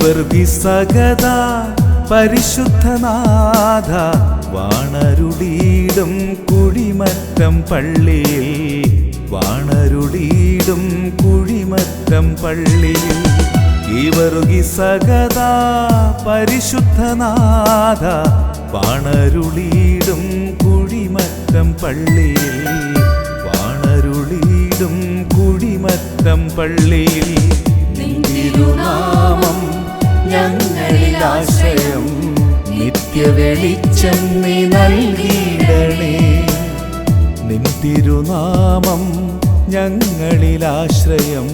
ഗീവർഗിസകത പരിശുദ്ധനാഥ വാണരുളീടും കുഴിമറ്റം പള്ളിയിൽ വാണരുളീടും കുഴിമറ്റം പള്ളിയിൽ ഗീവർഗിസകത പരിശുദ്ധനാഥ വാണരുളീടും കുഴിമറ്റം പള്ളിയിൽ വാണരുളീടും കുഴിമറ്റം പള്ളിയിൽ തിരുനാമം ഞങ്ങളിൽ ആശ്രയം നിത്യവെളിച്ചം നീ നൽകിയിടണേ നിൻ തിരുനാമം ഞങ്ങളിൽ ആശ്രയം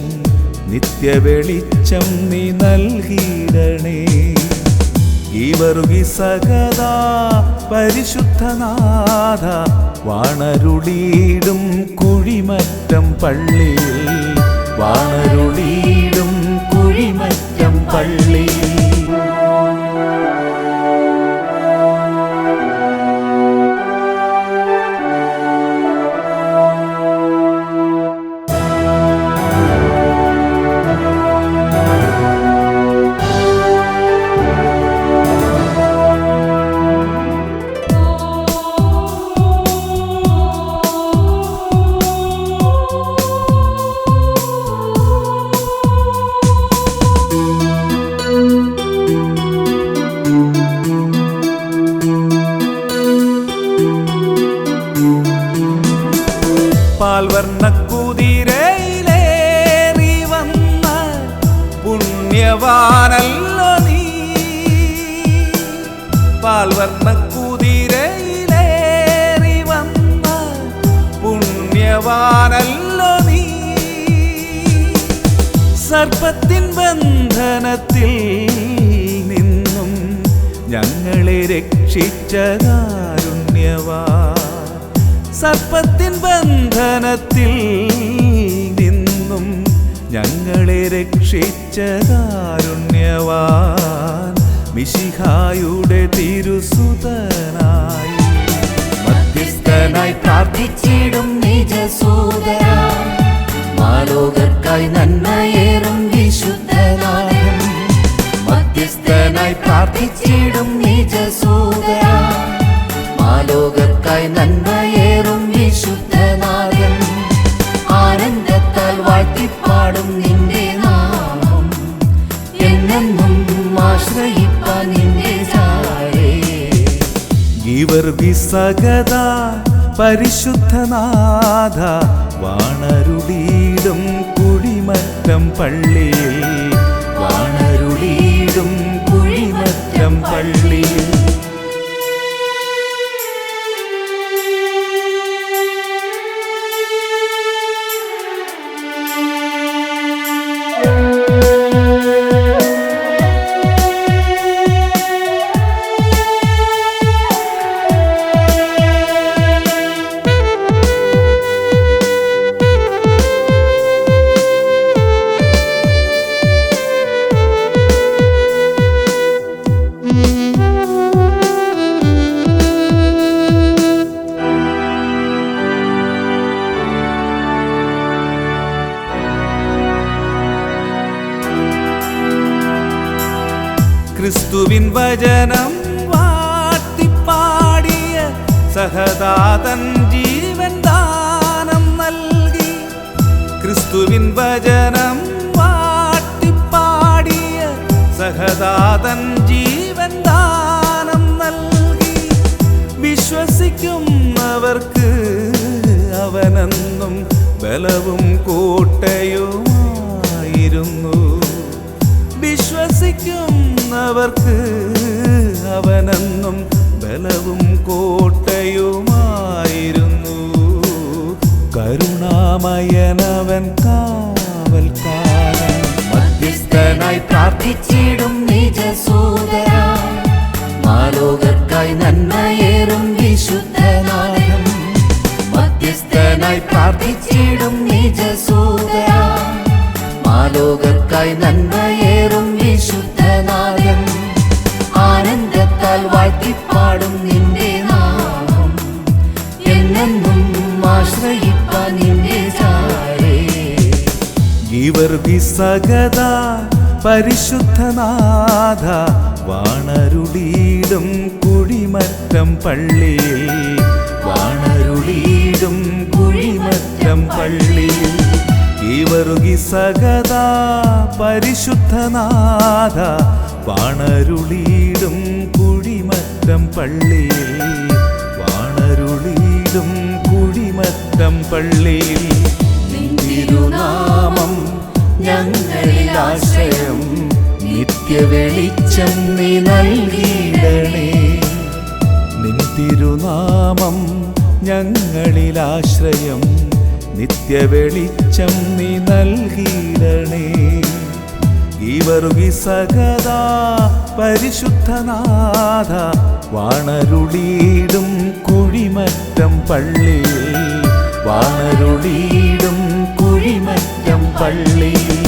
നിത്യവെളിച്ചം നീ നൽകിയിടണേ ഗീവർഗിസകത പരിശുദ്ധനാഥ വാണരുളീടും കുഴിമറ്റം പള്ളിയിൽ വാണരുളീടും കുഴിമറ്റം പള്ളിയിൽ പാൽവർണ്ണക്കുതിരയിലേറി വന്ന പുണ്യവാനല്ലോ നീ പാൽവർണ്ണക്കുതിരയിലേറി വന്ന പുണ്യവാനല്ലോ നീ സർപ്പത്തിൻ ബന്ധനത്തിൽ നിന്നും ഞങ്ങളെ രക്ഷിച്ച കാരുണ്യവാൻ സർപ്പത്തിൻ ബന്ധനത്തിൽ നിന്നും ഞങ്ങളെ രക്ഷിച്ച കാരുണ്യവാൻ മിശിഹായുടെ തിരുസുതനായി മധ്യസ്ഥനായി പ്രാർത്ഥിച്ചിടും നിജസൂതനാ മാലോകർക്കായി നന്മയേറും വിശുദ്ധനാഥൻ മധ്യസ്ഥനായി പ്രാർത്ഥിച്ചിടും നിജസൂതനാ മാലോകർക്കായി നന്മയേറും വിശുദ്ധനാഥൻ ആനന്ദത്താൽ വാഴ്ത്തിപ്പാടും നിന്റെ നാമം എന്നെന്നും ആശ്രയിപ്പാൻ നിന്റെ ചാരേ ഗീവർഗിസകത പരിശുദ്ധനാഥ വാണരുളീടും കുഴിമറ്റം പള്ളിയിൽ വാണരുളീടും കുഴിമറ്റം പള്ളിയിൽ ക്രിസ്തുവിൻ വചനം വാഴ്ത്തിപ്പാടിയ സഹദാതൻ ജീവൻ ദാനം നൽകി ക്രിസ്തുവിൻ വചനം വാഴ്ത്തിപ്പാടിയ സഹദാതൻ ജീവൻ ദാനം നൽകി വിശ്വസിക്കുന്നവർക്ക് അവനെന്നും ബലവും കോട്ടയുമായിരുന്നു വിശ്വസിക്കുന്നവർക്ക് അവനെന്നും ബലവും കോട്ടയുമായിരുന്നു കരുണാമയനവൻ കാവൽക്കാരൻ മധ്യസ്ഥനായി പ്രാർത്ഥിച്ചിടും നിജസൂതനാ മാലോകർക്കായി നന്മയേറും വിശുദ്ധനാഥൻ മധ്യസ്ഥനായി പ്രാർത്ഥിച്ചിടും നിജസൂതനാ മാലോകർക്കായി നന്മയേറും വിശുദ്ധനാഥൻ ആനന്ദത്താൽ വാഴ്ത്തിപ്പാടും നിന്റെ നാമം എന്നെന്നും ആശ്രയിപ്പാൻ നിന്റെ ചാരേ ഗീവർഗിസകത പരിശുദ്ധനാഥ വാണരുളീടും കുഴിമറ്റം പള്ളിയിൽ വാണരുളീടും കുഴിമറ്റം പള്ളിയിൽ ഈവറുകി സകദാ പരിശുദ്ധനാഥ വാണരുളീടും കുഴിമറ്റം പള്ളിയിൽ വാണരുളീടും കുഴിമറ്റം പള്ളിയിൽ തിരുനാമം ഞങ്ങളിൽ ആശ്രയം നിത്യവെളിച്ചം നീ നൽകിയിടണേ നിൻ തിരുനാമം ഞങ്ങളിൽ ആശ്രയം നിത്യവെളിച്ചം നീ നൽകിയിടണേ ഈവറുകി സകദാ പരിശുദ്ധനാഥ വാണരുളീടും കുഴിമറ്റം പള്ളിയിൽ വാണരുളീടും കുഴിമറ്റം പള്ളിയിൽ